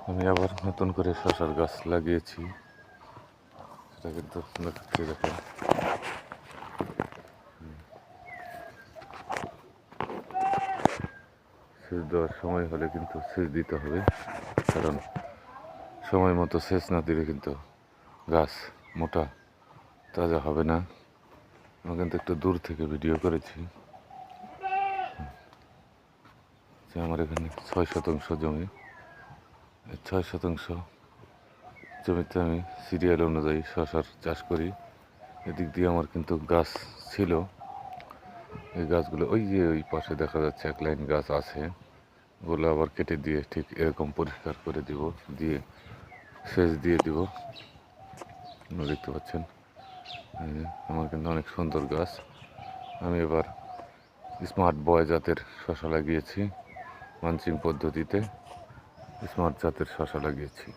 আমি আবার নতুন করে শসার গাছ লাগিয়েছি, সেটা কিন্তু দেখাচ্ছি। দেখেন, সেচ দেওয়ার সময় হলে কিন্তু সেচ দিতে হবে, কারণ সময় মতো সেচ না দিলে কিন্তু গাছ মোটা তাজা হবে না। আমি কিন্তু একটু দূর থেকে ভিডিও করেছি যে আমার এখানে 6 শতাংশ জমি, 6 শতাংশ জমিতে আমি সিরিয়াল অনুযায়ী শসার চাষ করি। এদিক দিয়ে আমার কিন্তু গাছ ছিল, এই গাছগুলো ওই যে ওই পাশে দেখা যাচ্ছে এক লাইন গাছ আছে, ওগুলো আবার কেটে দিয়ে ঠিক এরকম পরিষ্কার করে দিব, দিয়ে সেচ দিয়ে দিব। দেখতে পাচ্ছেন আমার কিন্তু অনেক সুন্দর গাছ। আমি এবার স্মার্ট বয় জাতের শসা লাগিয়েছি, মালচিং পদ্ধতিতে স্মার্ট জাতের শসা লাগিয়েছি।